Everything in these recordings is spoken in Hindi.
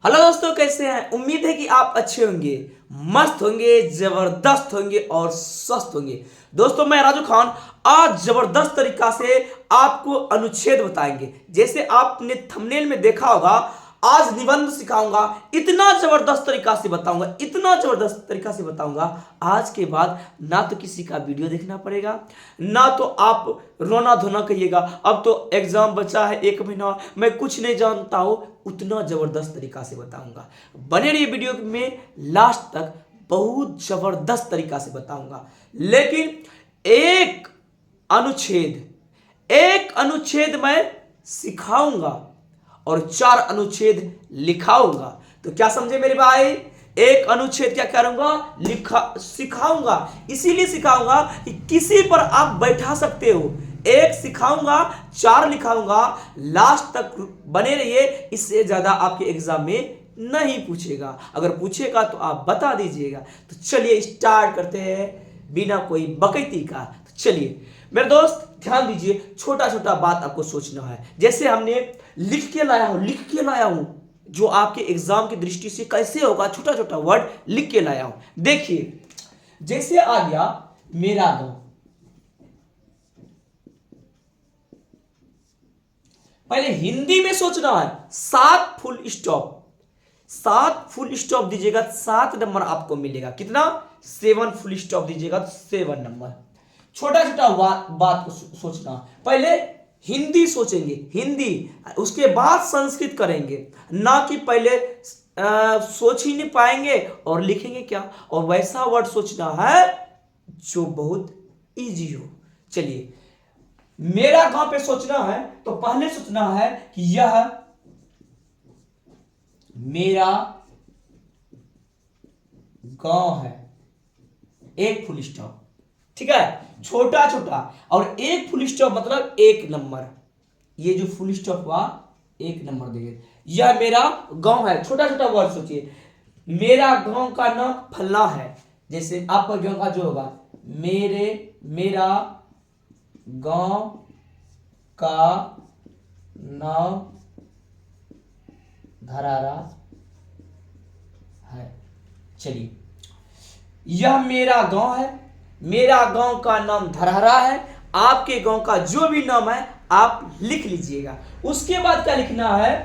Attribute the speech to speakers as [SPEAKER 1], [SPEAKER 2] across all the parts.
[SPEAKER 1] हेलो दोस्तों, कैसे हैं? उम्मीद है कि आप अच्छे होंगे, मस्त होंगे, जबरदस्त होंगे और स्वस्थ होंगे। दोस्तों, मैं राजू खान आज जबरदस्त तरीका से आपको अनुच्छेद बताएंगे। जैसे आपने थंबनेल में देखा होगा, आज निबंध सिखाऊंगा। इतना जबरदस्त तरीका से बताऊंगा, इतना जबरदस्त तरीका से बताऊंगा, आज के बाद ना तो किसी का वीडियो देखना पड़ेगा, ना तो आप रोना धोना कहिएगा अब तो एग्जाम बचा है 1 महीना, मैं कुछ नहीं जानता हूं। उतना जबरदस्त तरीका से बताऊंगा। बने रहिए वीडियो में लास्ट तक, बहुत जबरदस्त तरीका से बताऊंगा। लेकिन एक अनुच्छेद मैं सिखाऊंगा और 4 अनुच्छेद लिखाऊंगा। तो क्या समझे मेरे भाई? एक अनुच्छेद क्या करूंगा? सिखाऊंगा। इसीलिए सिखाऊंगा कि किसी पर आप बैठा सकते हो। एक सिखाऊंगा, 4 लिखाऊंगा। लास्ट तक बने रहिए, इससे ज्यादा आपके एग्जाम में नहीं पूछेगा। अगर पूछेगा तो आप बता दीजिएगा। तो चलिए स्टार्ट करते हैं बिना कोई बकैती का। तो चलिए मेरे दोस्त ध्यान दीजिए, छोटा छोटा बात आपको सोचना है। जैसे हमने लिख के लाया हूं जो आपके एग्जाम की दृष्टि से कैसे होगा, छोटा छोटा वर्ड लिख के लाया हूं। देखिए, जैसे आ गया मेरा गांव, पहले हिंदी में सोचना है। 7 फुल स्टॉप दीजिएगा, 7 नंबर आपको मिलेगा। कितना? 7 फुल स्टॉप दीजिएगा तो 7 नंबर। छोटा छोटा बात को सोचना। पहले हिंदी सोचेंगे, हिंदी, उसके बाद संस्कृत करेंगे। ना कि पहले सोच ही नहीं पाएंगे और लिखेंगे क्या। और वैसा वर्ड सोचना है जो बहुत इजी हो। चलिए, मेरा गांव पे सोचना है तो पहले सोचना है कि यह मेरा गांव है, एक फुल स्टॉप। ठीक है, छोटा छोटा। और एक फुल स्टॉप मतलब 1 नंबर। ये जो फुल स्टॉप हुआ 1 नंबर देंगे। यह मेरा गांव है, छोटा छोटा वर्ड सोचिए। मेरा गांव का नाम फलना है। जैसे आपका गांव का जो होगा, मेरा गांव का नाम धरारा है। चलिए, यह मेरा गांव है, मेरा गांव का नाम धरारा है। आपके गांव का जो भी नाम है आप लिख लीजिएगा। उसके बाद क्या लिखना है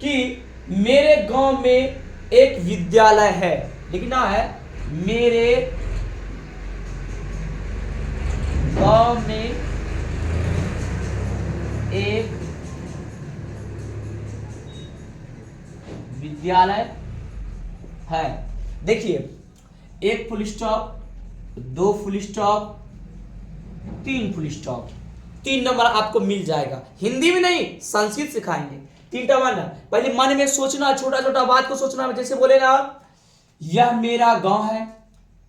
[SPEAKER 1] कि मेरे गांव में एक विद्यालय है। लिखना है मेरे गांव में एक विद्यालय है। देखिए, 1 full stop, 2 full stop, 3 full stop. 3 number आपको मिल जाएगा। हिंदी में नहीं, संस्कृत सिखाएंगे। 3 नंबर पहले मन में सोचना, छोटा छोटा बात को सोचना। जैसे बोलेगा, यह मेरा गांव है,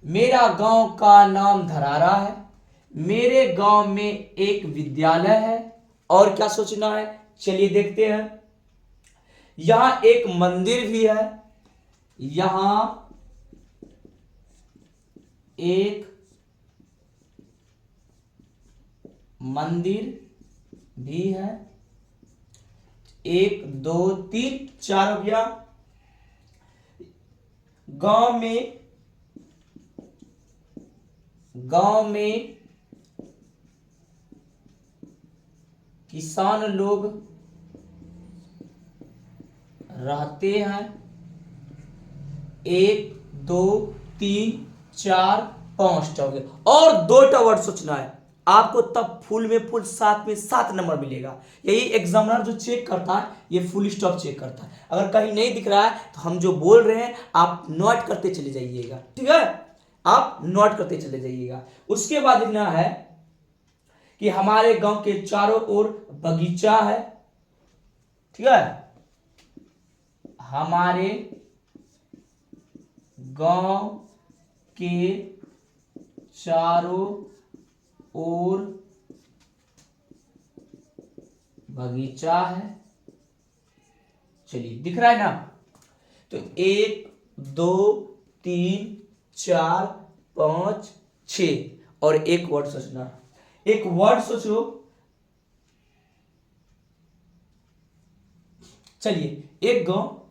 [SPEAKER 1] मेरा गांव का नाम धरारा है, मेरे गांव में एक विद्यालय है। और क्या सोचना है, चलिए देखते हैं। यहां एक मंदिर भी है, यहां एक मंदिर भी है। 1 2 3 4 हो गया। गांव में किसान लोग रहते हैं। 1 2 3 4 5 हो गया। और 2 वर्ड सोचना है आपको, तब फुल में फुल, 7 में 7 नंबर मिलेगा। यही एग्जामिनर जो चेक करता है, ये फुल स्टॉप चेक करता है। अगर कहीं नहीं दिख रहा है तो हम जो बोल रहे हैं आप नोट करते चले जाइएगा। ठीक है, आप नोट करते चले जाइएगा। उसके बाद लिखना है कि हमारे गांव के चारों ओर बगीचा है। ठीक है, हमारे गांव के चारों ओर बगीचा है। चलिए, दिख रहा है ना? तो 1 2 3 4 5 6 और एक वर्ड सोचना। एक वर्ड सोचो। चलिए, एक गांव,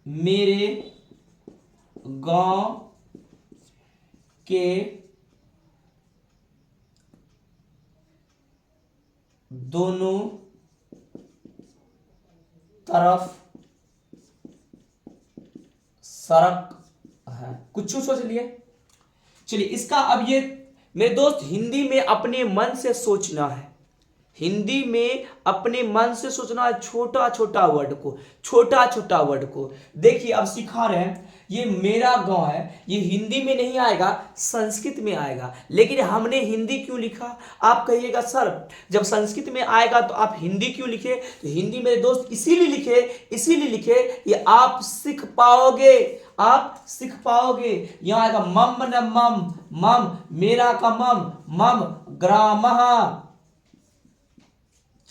[SPEAKER 1] मेरे गांव के दोनों तरफ सड़क है। कुछ सोच लिए। चलिए इसका अब ये मेरे दोस्त हिंदी में अपने मन से सोचना है। हिंदी में अपने मन से सोचना है, छोटा छोटा वर्ड को, छोटा छोटा वर्ड को। देखिए अब सिखा रहे हैं, ये मेरा गांव है, ये हिंदी में नहीं आएगा, संस्कृत में आएगा। लेकिन हमने हिंदी क्यों लिखा? आप कहिएगा सर जब संस्कृत में आएगा तो आप हिंदी क्यों लिखे? तो हिंदी मेरे दोस्त इसीलिए लिखे ये आप सीख पाओगे, आप सीख पाओगे। यहां आएगा मम न मम, मम मेरा का मम, मम ग्रामः।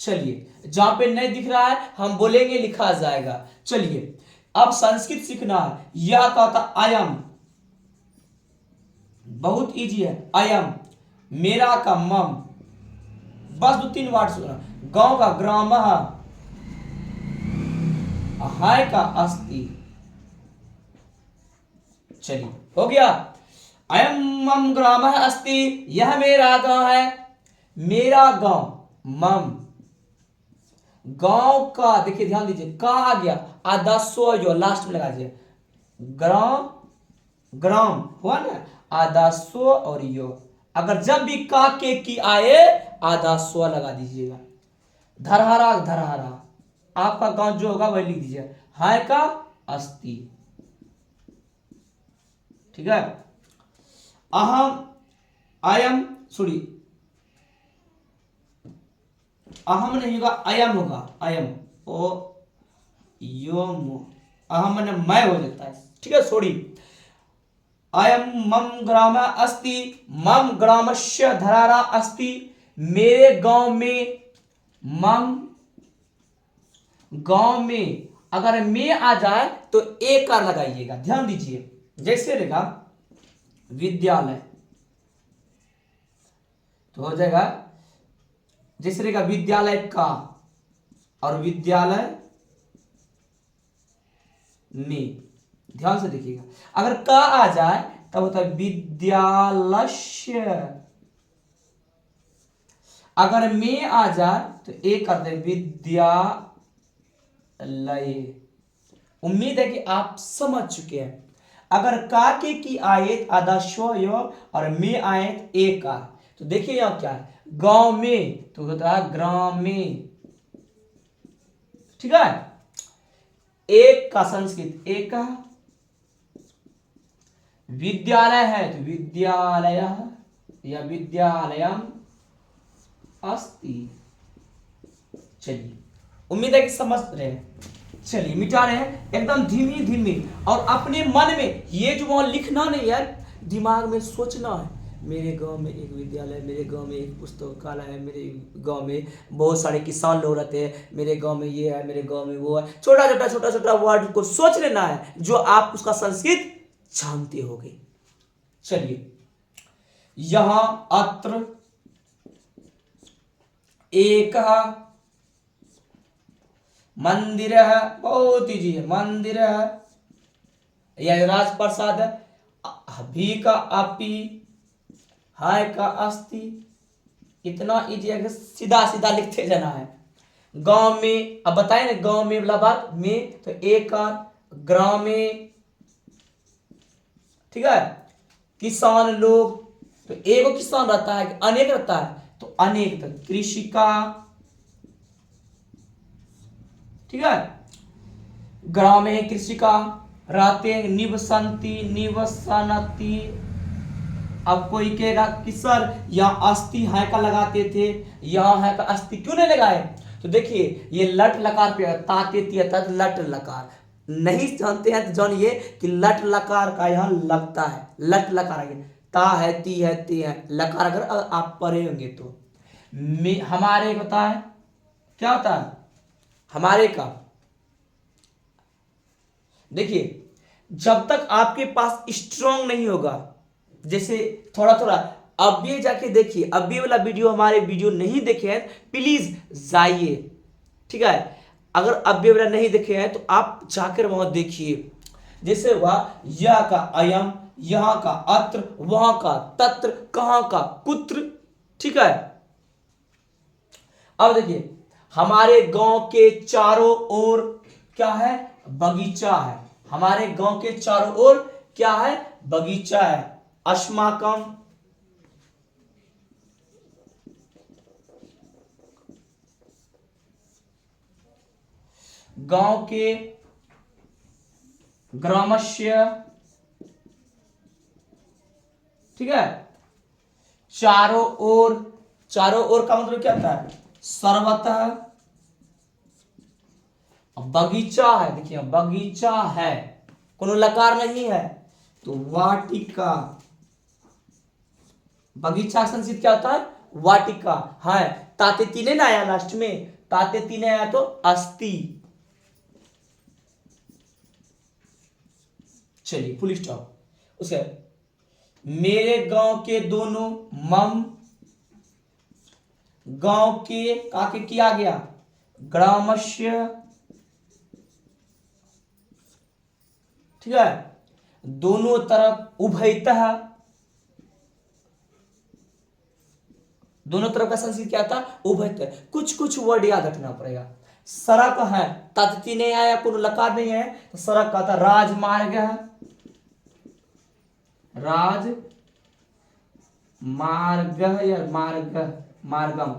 [SPEAKER 1] चलिए जहां पे नहीं दिख रहा है हम बोलेंगे, लिखा जाएगा। चलिए अब संस्कृत सीखना है। यह का होता अयम, बहुत इजी है। अयम, मेरा का मम, बस 2-3 वर्ड सुना। गांव का ग्रामः, हाय का अस्ति। चलिए हो गया। अयम मम ग्रामः अस्ति, यह मेरा गांव है। मेरा गांव, मम गांव का, देखिए ध्यान दीजिए, का आ गया, आधा सो जो लास्ट में लगा दीजिए। ग्राम, ग्राम हुआ ना, आधा सो और यो, अगर जब भी का के की आए आधा सो लगा दीजिएगा। धरहरा, धरहरा आपका गांव जो होगा वही लिख दीजिए। हाय का अस्ति, ठीक है। अहम, अयम, सॉरी अहम नहीं होगा, अयम होगा। अयम ओ योम, अहम ने मैं हो जाता है, ठीक है। सॉरी, अयम मम ग्राम अस्ति, मम ग्रामस्य धरारा अस्ति। मेरे गांव में, मम गांव में अगर में आ जाए तो एक कार लगाइएगा। ध्यान दीजिए, जैसे रहेगा विद्यालय तो हो जाएगा, जैसे रहेगा विद्यालय का, और विद्यालय में, ध्यान से देखिएगा। अगर का आ जाए तब होता है विद्यालय, अगर में आ जाए तो एक करते विद्यालय। उम्मीद है कि आप समझ चुके हैं। अगर का के की आयत आधा शो और में आयत एक का, तो देखिए यहां क्या है, गांव में तो होता है ग्राम में, ठीक है। एक का संस्कृत एक का, विद्यालय है तो विद्यालय या विद्यालयम अस्ति। चलिए उम्मीद है कि समझ रहे हैं। चलिए मिटा रहे हैं एकदम धीमी धीमी, और अपने मन में ये जो वहां लिखना नहीं है, दिमाग में सोचना है। मेरे गांव में एक विद्यालय, मेरे गांव में एक पुस्तकालय है, मेरे गांव में बहुत सारे किसान लोग रहते हैं, मेरे गांव में ये है, मेरे गांव में वो है। छोटा छोटा वर्ड को सोच लेना है जो आप उसका संस्कृत जानते होगे। चलिए यहां अत्र एक मंदिर है, बहुत इजी है, मंदिर है या राजप्रसाद है। भी का अपी, हाय का अस्ति, इतना इजी है कि सीधा सीधा लिखते जाना है। गांव में, अब बताए ना गांव में वाला बात में, तो एक ग्राम में, ठीक है। किसान लोग, तो एक किसान रहता है कि अनेक रहता है, तो अनेक, तो कृषिका, ठीक है। ग्राम में कृषिका रहते हैं, निवसंती, निवसनती। अब कोई कहेगा कि सर यहाँ अस्थि है का लगाते थे, यहाँ है का अस्थि क्यों नहीं लगाए? तो देखिए ये लट लकार पे ताते तद लट लकार नहीं जानते हैं तो जानिए कि लट लकार का यहाँ लगता है। लट लकार है, ता है, ती है, ती है, लकार अगर आप पढ़े होंगे तो हमारे होता है, क्या होता है हमारे का। देखिए जब तक आपके पास स्ट्रांग नहीं होगा, जैसे थोड़ा थोड़ा अब भी जाके देखिए, अब भी वाला वीडियो हमारे वीडियो नहीं देखे हैं प्लीज जाइए, ठीक है। अगर अव्यय नहीं देखे हैं तो आप जाकर वहां देखिए। जैसे हुआ यह का अयम, यहां का अत्र, वहां का तत्र, कहां का कुत्र। ठीक है, अब देखिए हमारे गांव के चारों ओर क्या है? बगीचा है। हमारे गांव के चारों ओर क्या है? बगीचा है। अस्माकम गांव के ग्रामस्य, ठीक है, चारों ओर, चारों ओर का मतलब क्या होता है? सर्वतः। बगीचा है, देखिए बगीचा है, कोनो लकार नहीं है तो वाटिका। बगीचा संस्कृत क्या होता है? वाटिका है। ताते तीने ना आया लास्ट में, ताते तीने आया तो अस्ति। चलिए फुल स्टॉप। उसके मेरे गांव के दोनों मम, गांव के काके किया गया ग्रामस्य, ठीक है, दोनों तरफ उभयतः, दोनों तरफ का संस्कृत क्या था? उभयतः। कुछ कुछ वर्ड याद रखना पड़ेगा। सड़क है, तत्ती नहीं आया, कोनो लकार नहीं है तो सड़क का था राजमार्ग है, राज मार्ग या मार्ग, मार्गम।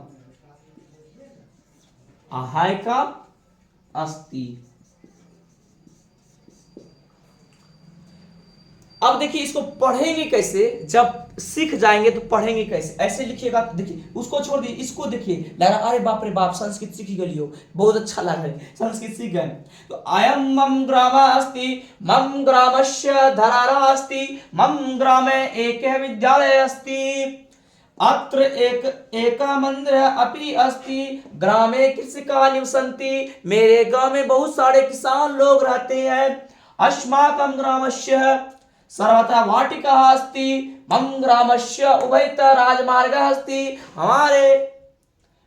[SPEAKER 1] हाय का अस्ति। अब देखिए इसको पढ़ेंगे कैसे? जब सीख जाएंगे तो पढ़ेंगे कैसे? ऐसे लिखिएगा। देखिए उसको छोड़ दिए, इसको देखिए, लग रहा अरे बाप रे बाप संस्कृत सीख गई हो, बहुत अच्छा लग रहा है, संस्कृत सीख गए। तो अयम मम ग्राम अस्ति, मम ग्रामस्य धरारा अस्ति, मम ग्रामे एक विद्यालय अस्ति, अत्र एक मंदिर अपि अस्ति, ग्रामे कृषिका निवसन्ति, मेरे गांव में बहुत सारे किसान लोग रहते हैं। अस्माकं ग्रामस्य सर्वथा वाटिका अस्ति, मम ग्रामस्य उभयतः राजमार्ग अस्ति, हमारे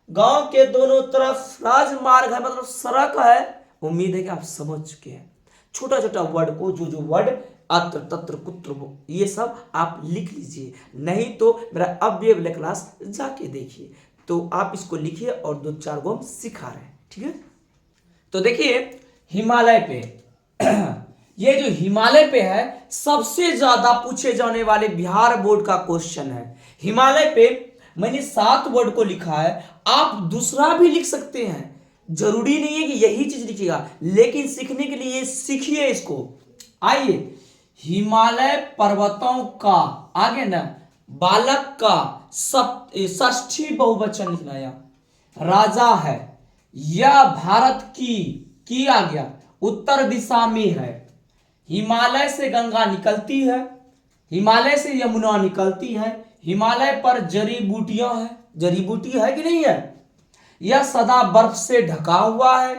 [SPEAKER 1] गांव के दोनों तरफ राजमार्ग है, मतलब सड़क है। उम्मीद है कि आप समझ चुके हैं। छोटा छोटा वर्ड को, जो जो वर्ड अत्र तत्र कुत्र, ये सब आप लिख लीजिए, नहीं तो मेरा अव्यय क्लास जाके देखिए। तो आप इसको लिखिए और दो चार गो हम सिखा रहे हैं, ठीक है। तो देखिए हिमालय पे ये जो हिमालय पे है सबसे ज्यादा पूछे जाने वाले बिहार बोर्ड का क्वेश्चन है। हिमालय पे मैंने 7 वर्ड को लिखा है, आप दूसरा भी लिख सकते हैं, जरूरी नहीं है कि यही चीज लिखिएगा, लेकिन सीखने के लिए सीखिए इसको। आइए, हिमालय पर्वतों का, आगे ना बालक का षष्ठी बहुवचन लिखना है, राजा है, यह भारत की आ गया उत्तर दिशा में है, हिमालय से गंगा निकलती है, हिमालय से यमुना निकलती है, हिमालय पर जड़ी बूटियां हैं, जड़ी बूटी है कि नहीं है, यह सदा बर्फ से ढका हुआ है,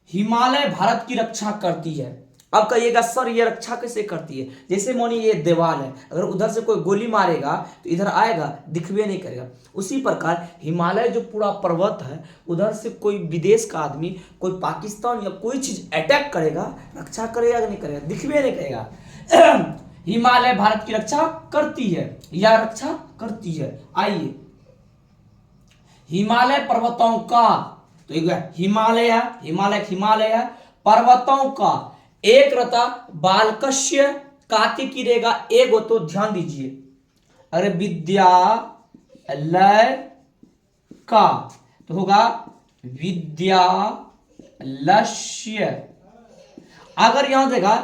[SPEAKER 1] हिमालय भारत की रक्षा करती है। अब कहिएगा सर ये रक्षा कैसे करती है? जैसे मोनी ये दीवार है, अगर उधर से कोई गोली मारेगा तो इधर आएगा, दिखबे नहीं करेगा। उसी प्रकार हिमालय जो पूरा पर्वत है, उधर से कोई विदेश का आदमी, कोई पाकिस्तान या कोई चीज अटैक करेगा, रक्षा करेगा कि नहीं करेगा? दिखबे नहीं करेगा। हिमालय भारत की रक्षा करती है या रक्षा करती है। आइए, हिमालय पर्वतों का, तो हिमालय, हिमालय पर्वतों का एक रता बालकस्य काके की रहेगा एगो, तो ध्यान दीजिए, अरे विद्यालय का तो होगा विद्यालस्य। अगर यहां देगा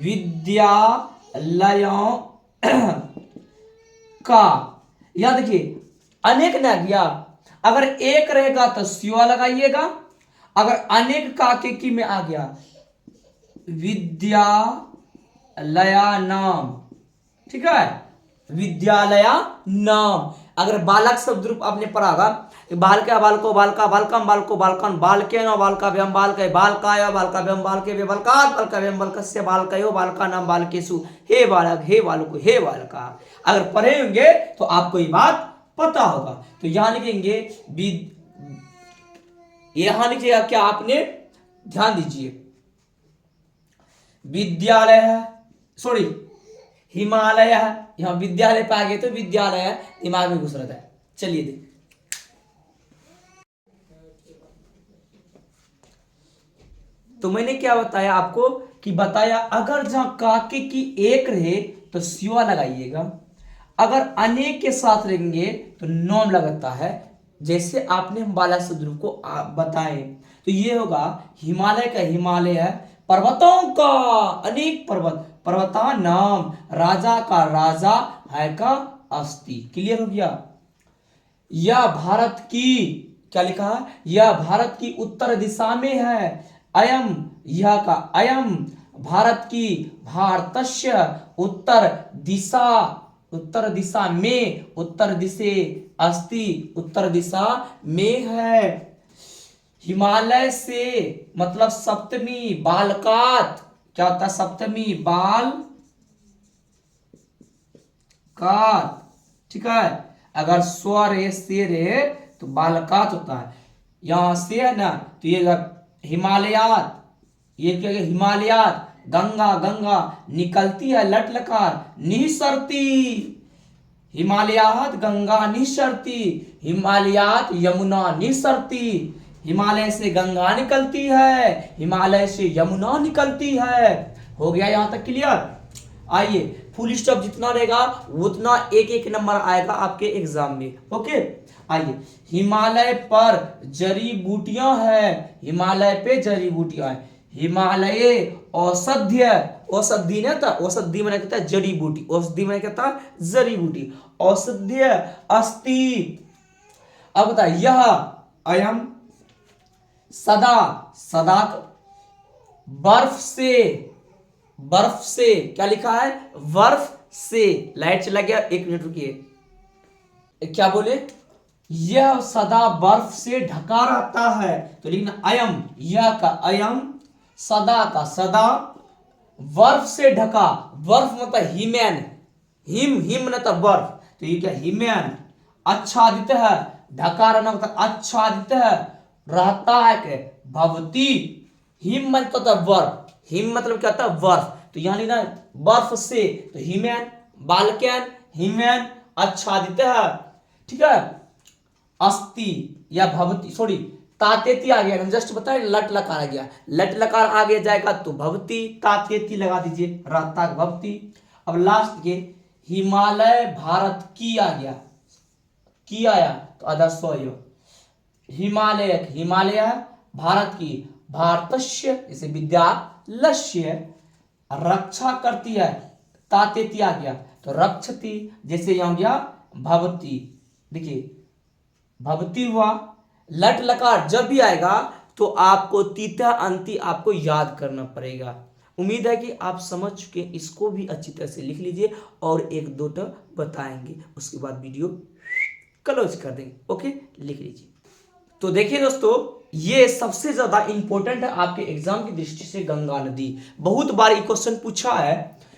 [SPEAKER 1] विद्यालयों का, यहां देखिए अनेक न गया, अगर एक रहेगा तो स्योआ लगाइएगा, अगर अनेक काके की में आ गया विद्यालया नाम, ठीक है, विद्यालया नाम। अगर बालक शब्द रूप आपने पढ़ा होगा, बालका बालको बालका बालकम बालको बालकन बालके न बालका व्यम बालक बालकाय बालका व्यम बालके वे बालकात बालका व्यम बालकस्य बालकयो बालका नाम बालकेशु, हे बालक हे बालको हे बालका। अगर पढ़े होंगे तो आपको ये बात पता होगा। तो यहां लिखेंगे यहां लिखिएगा क्या आपने, ध्यान दीजिए, विद्यालय है, सॉरी हिमालय है, यहां विद्यालय पे आ गए तो विद्यालय है, दिमाग में घुस रहा है। चलिए देख, तो मैंने क्या बताया आपको कि बताया अगर जहां काके की एक रहे तो सिवा लगाइएगा, अगर अनेक के साथ रहेंगे तो नॉम लगता है। जैसे आपने हम बाला शब्द को बताए, तो ये होगा हिमालय का हिमालय है, पर्वतों का अनेक पर्वत, पर्वता नाम, राजा का राजा, है का अस्ति। क्लियर हो गया। यह भारत की, क्या लिखा है, यह भारत की उत्तर दिशा में है, अयम, यह का अयम भारत की, भारतस्य उत्तर दिशा, उत्तर दिशा में, उत्तर दिशे अस्ति, उत्तर दिशा में है। हिमालय से मतलब सप्तमी, बालकात, क्या होता है, सप्तमी बाल कात, ठीक है। अगर स्वर है शेर है तो बालकात होता है, यहां से है ना, तो ये हिमालयात, ये क्या है, हिमालयात, गंगा, गंगा निकलती है, लट लकार निसरती, हिमालयात गंगा निसरती, हिमालयात यमुना निसरती, हिमालय से गंगा निकलती है, हिमालय से यमुना निकलती है। हो गया यहां तक क्लियर। आइए, फुल स्टॉप जितना रहेगा उतना एक एक नंबर आएगा आपके एग्जाम में। ओके, आइए, हिमालय पर जड़ी बूटियां है, हिमालय पे जड़ी बूटियां है, हिमालय औषध्य, औषधि नहीं था, औषधि मैंने कहता है जड़ी बूटी, औषधि मैंने कहता है जड़ी बूटी, औषध्य अस्ति। अब बता, यह अयम सदा, सदा बर्फ से, बर्फ से, क्या लिखा है, बर्फ से, लाइट चला गया, एक मिनट रुकिए, क्या बोले, यह सदा बर्फ से ढका रहता है, तो लिखना अयम, यह का अयम, सदा का सदा, बर्फ से ढका, बर्फ मतलब हिमैन, हिम, हिम मतलब बर्फ, तो ये क्या, हिमैन, आच्छादित है, ढका रहना मतलब आच्छादित है, रहता है के, भवती, हिम मतलब तो बर्फ, हिम मतलब क्या होता है, बर्फ, तो यहां लिखना बर्फ से, तो हिमैन, बालकैन, हिमैन, आच्छादित है, ठीक है। अस्ति या भवती, सॉरी तातेती आ गया, जस्ट बताए लट लकार आ गया, लट लकार आगे जाएगा तो भवती, तातेती लगा दीजिए, रहता भवती। अब लास्ट के हिमालय भारत की आ गया, की आया तो अदस्वय, हिमालय, हिमालय भारत की, भारतस्य जैसे विद्यालस्य, रक्षा करती है, तातेती आ गया तो रक्षती, जैसे यहां गया भवती, देखिए भवती हुआ। लट लकार जब भी आएगा तो आपको तीता अंति आपको याद करना पड़ेगा। उम्मीद है कि आप समझ चुके, इसको भी अच्छी तरह से लिख लीजिए और एक दो तो बताएंगे, उसके बाद वीडियो क्लोज कर देंगे। ओके, लिख लीजिए। तो देखिए दोस्तों, ये सबसे ज्यादा इंपॉर्टेंट है आपके एग्जाम की दृष्टि से, गंगा नदी, बहुत बार ये क्वेश्चन पूछा है।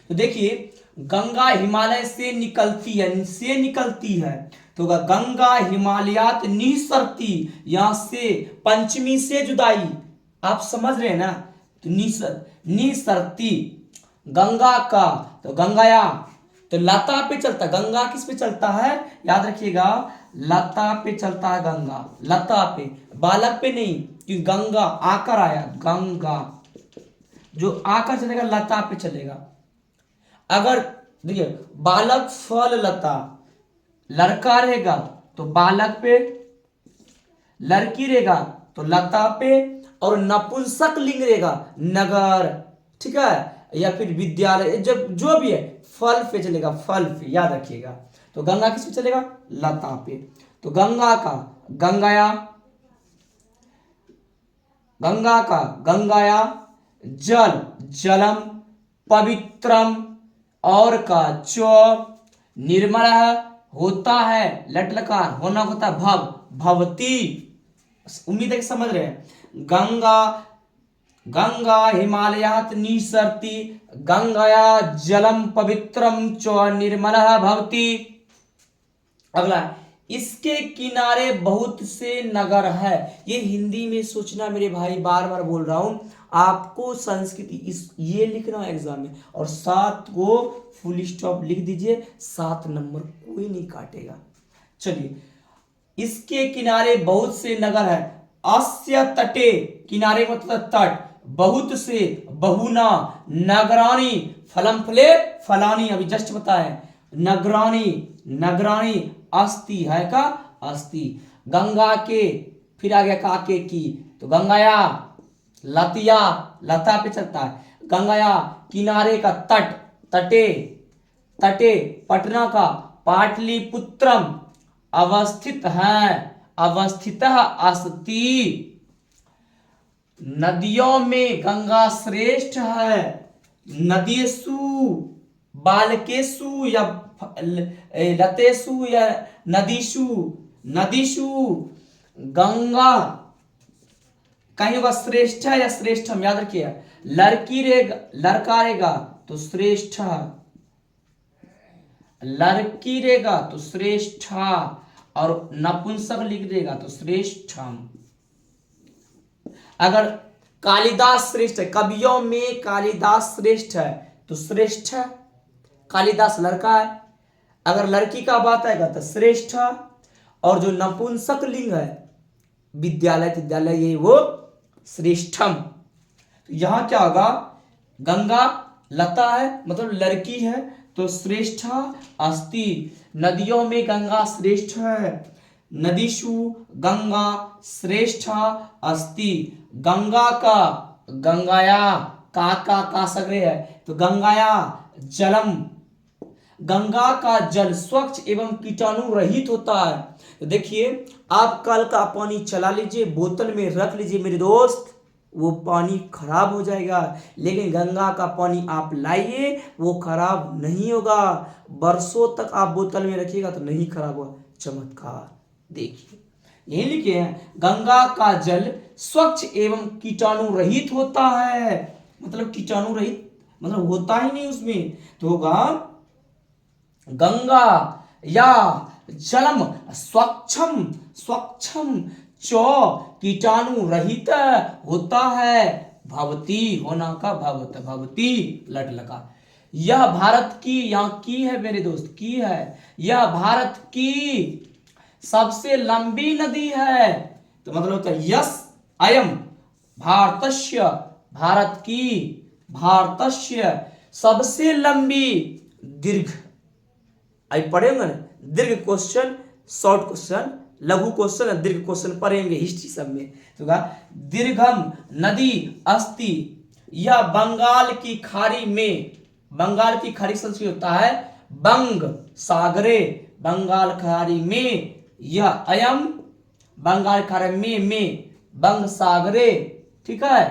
[SPEAKER 1] तो देखिए, गंगा हिमालय से निकलती है, से निकलती है, तो गंगा हिमालयात निसरती, यहां से पंचमी से जुदाई, आप समझ रहे हैं ना, तो निसरती, गंगा का, तो गंगाया, तो लता पे चलता, गंगा किस पे चलता है, याद रखिएगा, लता पे चलता है गंगा, लता पे, बालक पे नहीं, क्योंकि गंगा आकर आया, गंगा जो आकर चलेगा लता पे चलेगा। अगर देखिए बालक फल लता, लड़का रहेगा तो बालक पे, लड़की रहेगा तो लता पे, और नपुंसक लिंग रहेगा नगर, ठीक है, या फिर विद्यालय, जब जो भी है फल पे चलेगा, फल पे, याद रखिएगा। तो गंगा किस पे चलेगा, लता पे, तो गंगा का गंगाया, गंगा का गंगाया, जल जलम, पवित्रम, और का चो, निर्मल होता है, लट लकार होना होता है, भव, भवती, उम्मीद है कि समझ रहे हैं। गंगा, गंगा हिमालयात निसरती, गंगाया जलम पवित्रम च निर्मल भवती। अगला, इसके किनारे बहुत से नगर है। ये हिंदी में सोचना मेरे भाई, बार बार बोल रहा हूं आपको, संस्कृति इस ये लिखना एग्जाम में, और 7 को फुल स्टॉप लिख दीजिए, 7 नंबर कोई नहीं काटेगा। चलिए, इसके किनारे बहुत से नगर है। अस्य तटे, किनारे मतलब तट, बहुत से, बहुना, नगरानी, फलम फले फलानी, अभी जस्ट बताए, नगरानी, नगरानी, अस्ति है का अस्ति, गंगा के, फिर आ गया काके की, तो गंगाया, लतिया, लता पे चलता है, गंगाया, किनारे का, तट, तटे, तटे, पटना का, पाटलिपुत्रम, अवस्थित है, अवस्थितः अस्ति, नदियों में गंगा श्रेष्ठ है, नदीसु, बालकेशु या लतेशु या नदीशु, नदीशु गंगा, कहीं होगा श्रेष्ठ या श्रेष्ठम, याद रखिए, लड़की रेगा, लड़का रहेगा तो श्रेष्ठ, लड़की रहेगा तो श्रेष्ठ, और नपुंसक लिख देगा तो श्रेष्ठम। अगर कालिदास श्रेष्ठ है, कवियों में कालिदास श्रेष्ठ है तो श्रेष्ठ, कालिदास लड़का है, अगर लड़की का बात आएगा तो श्रेष्ठ, और जो नपुंसक लिंग है विद्यालय विद्यालय ये वो श्रेष्ठम। तो यहां क्या होगा, गंगा लता है मतलब लड़की है तो श्रेष्ठ अस्ति, नदियों में गंगा श्रेष्ठ है, नदीशु गंगा श्रेष्ठ अस्ति, गंगा का, गंगाया, का सगरे है तो गंगाया जलम, गंगा का जल स्वच्छ एवं कीटाणु रहित होता है। तो देखिए, आप कल का पानी चला लीजिए, बोतल में रख लीजिए मेरे दोस्त, वो पानी खराब हो जाएगा, लेकिन गंगा का पानी आप लाइए वो खराब नहीं होगा, बरसों तक आप बोतल में रखिएगा तो नहीं खराब होगा। चमत्कार देखिए, यही लिखे हैं, गंगा का जल स्वच्छ एवं कीटाणु रहित होता है, मतलब कीटाणु रहित मतलब होता ही नहीं उसमें, तो होगा गंगा या जलम स्वच्छम, स्वच्छम च कीटाणु रहित होता है, भवती होना का भवत, भवती लट लगा। यह भारत की, यहाँ की है मेरे दोस्त, की है, यह भारत की सबसे लंबी नदी है, तो मतलब होता है यस अयम भारतस्य, भारत की, भारतस्य सबसे लंबी, दीर्घ, आई पढ़ेंगे ना, दीर्घ क्वेश्चन, शॉर्ट क्वेश्चन, लघु क्वेश्चन, दीर्घ क्वेश्चन पढ़ेंगे हिस्ट्री सब में। तो दीर्घम नदी अस्ति, यह बंगाल की खाड़ी में, बंगाल की खाड़ी संस्कृत होता है बंग सागरे, बंगाल खाड़ी में, यह अयम बंगाल खाड़ी में बंग सागरे, ठीक है,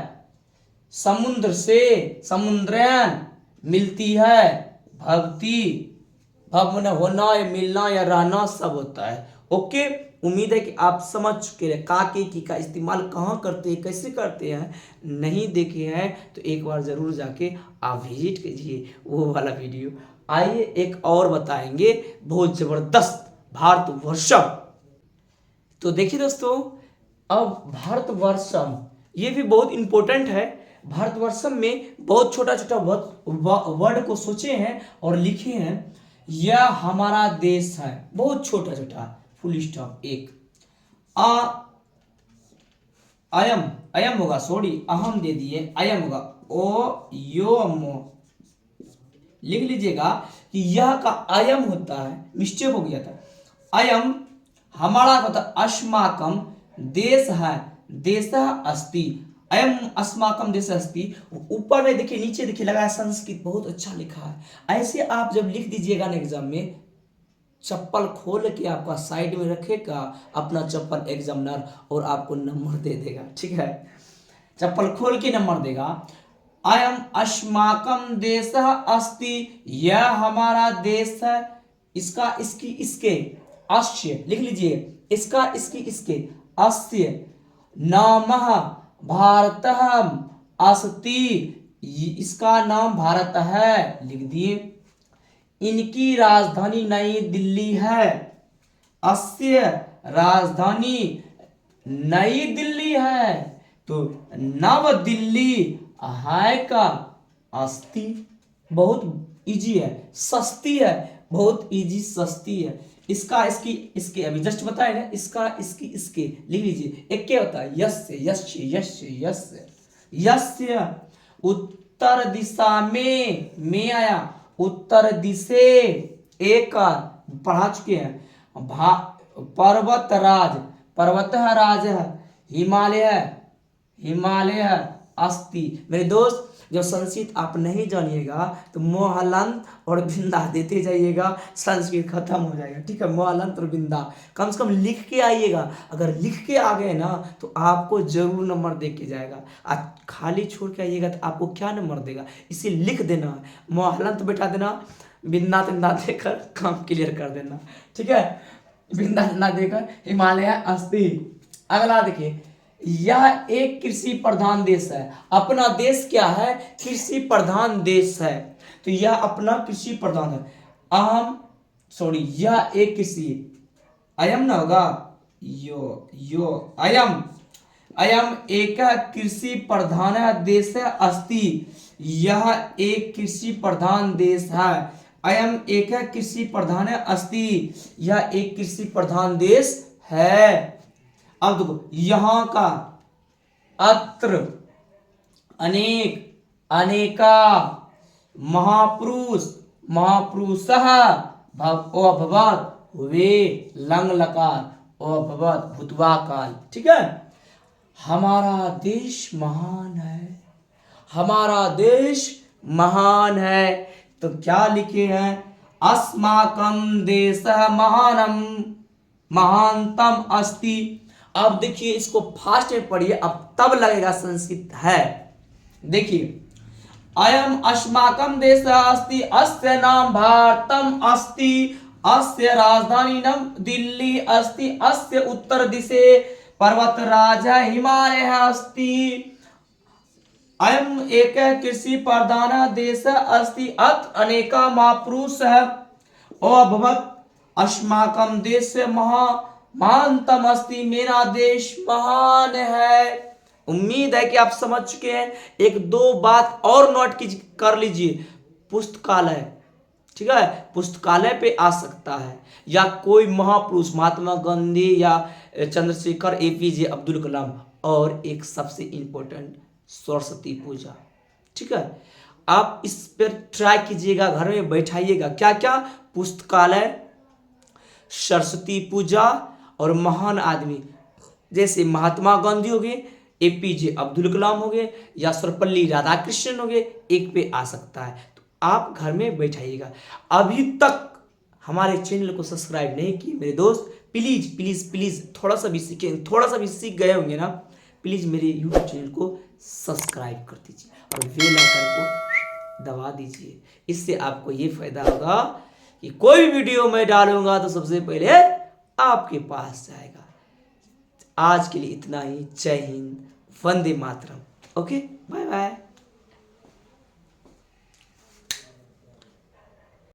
[SPEAKER 1] समुद्र से, समुद्रयन मिलती है, भक्ति, भव में होना या मिलना या रहना सब होता है। ओके, उम्मीद है कि आप समझ चुके हैं काके की का इस्तेमाल कहाँ करते हैं, कैसे करते हैं, नहीं देखे हैं तो एक बार जरूर जाके आप विजिट कीजिए वो वाला वीडियो। आइए एक और बताएंगे बहुत जबरदस्त भारतवर्षम। तो देखिए दोस्तों, अब भारतवर्षम ये भी बहुत इंपॉर्टेंट है। भारतवर्षम में बहुत छोटा छोटा वर्ड को सोचे हैं और लिखे हैं, यह हमारा देश है, बहुत छोटा छोटा, फुल स्टॉप, एक अयम, अयम होगा, सॉरी अहम दे दिए, अयम होगा, ओ यो मो, लिख लीजिएगा कि यह का अयम होता है, मिस्टेक हो गया था, अयम हमारा होता है, अस्माकम देश है, देश अस्ति, अयम अस्माकम देश अस्ति, ऊपर में देखिए, नीचे देखिए लगा है संस्कृत, बहुत अच्छा लिखा है। ऐसे आप जब लिख दीजिएगा ना एग्जाम में, चप्पल खोल के आपका साइड में रखेगा अपना चप्पल एग्जामिनर और आपको नंबर दे देगा, ठीक है, चप्पल खोल के नंबर देगा। अयम अस्माकम देश अस्ति, यह हमारा देश है, इसका इसकी इसके, अस्य लिख लीजिए, इसका इसकी इसके, अस्य नामः भारतः अस्ति, इसका नाम भारत है, लिख दिए। इनकी राजधानी नई दिल्ली है, अस्य राजधानी नई दिल्ली है। तो नव दिल्ली है का अस्ति। बहुत इजी है, सस्ती है, बहुत इजी सस्ती है। इसका इसकी इसके अभी जस्ट बताए ना, इसका इसकी इसके लिख लीजिए। एक क्या होता है यस्य यस्य यस्य यस्य यस्य उत्तर दिशा में आया उत्तर दिशे एक पढ़ा चुके हैं। पर्वत राज है हिमालय हिमालय अस्ति। मेरे दोस्त जब संस्कृत आप नहीं जानिएगा तो मोहलंत और बिंदा देते जाइएगा, संस्कृत खत्म हो जाएगा। ठीक है, मोहलंत और बिंदा कम से कम लिख के आइएगा। अगर लिख के आ गए ना तो आपको जरूर नंबर दे के जाएगा। आप खाली छोड़ के आइएगा तो आपको क्या नंबर देगा, इसे लिख देना। मोहलंत बैठा देना, बिंदा तिंदा देकर काम क्लियर कर देना। ठीक है, बिंदा तिंदा देकर हिमालय अस्ति। अगला देखिए, यह एक कृषि प्रधान देश है। अपना देश क्या है, कृषि प्रधान देश है। तो यह अपना कृषि प्रधान है। यह एक कृषि, अयम ना होगा, यो अयम एक कृषि प्रधान देश है अस्ति। यह एक कृषि प्रधान देश है। अयम एक कृषि प्रधान अस्ति। यह एक कृषि प्रधान देश है। अब देखो यहां का अत्र अनेक अनेका महापुरुष महापुरुषः अभवत् वे लंग लकार अभवत् भूतवा काल। ठीक है, हमारा देश महान है, हमारा देश महान है। तो क्या लिखे हैं, अस्माकं देशः महानम महानतम अस्ति। अब देखिए इसको फास्ट में पढ़िए, अब तब लगेगा संस्कृत है। देखिए, अयम अस्माकं देशः अस्ति, अस्य नाम भारतम अस्ति, अस्य राजधानी नाम दिल्ली अस्ति, अस्य उत्तर दिशे पर्वतराज हिमालय अस्ति। अयम एक कृषि प्रधान देश अस्ति, अत अनेका महापुरुषः अभवत्। अस्माकं देश महानतम अस्ति, मेरा देश महान है। उम्मीद है कि आप समझ चुके हैं। एक दो बात और नोट कर लीजिए, पुस्तकालय। ठीक है, पुस्तकालय पे आ सकता है, या कोई महापुरुष महात्मा गांधी या चंद्रशेखर एपीजे अब्दुल कलाम, और एक सबसे इंपॉर्टेंट सरस्वती पूजा। ठीक है, आप इस पर ट्राई कीजिएगा, घर में बैठाइएगा। क्या क्या, पुस्तकालय, सरस्वती पूजा, और महान आदमी जैसे महात्मा गांधी हो गए, एपीजे अब्दुल कलाम हो गए, या सर्वपल्ली राधाकृष्णन हो गए, एक पे आ सकता है। तो आप घर में बैठाइएगा। अभी तक हमारे चैनल को सब्सक्राइब नहीं किए मेरे दोस्त, प्लीज प्लीज प्लीज थोड़ा सा भी सीख गए होंगे ना, प्लीज मेरे यूट्यूब चैनल को सब्सक्राइब कर दीजिए और बेल आइकन को दबा दीजिए। इससे आपको ये फायदा होगा कि कोई वीडियो मैं डालूंगा तो सबसे पहले आपके पास जाएगा। आज के लिए इतना ही। जय हिंद, वंदे मातरम। Okay, bye bye.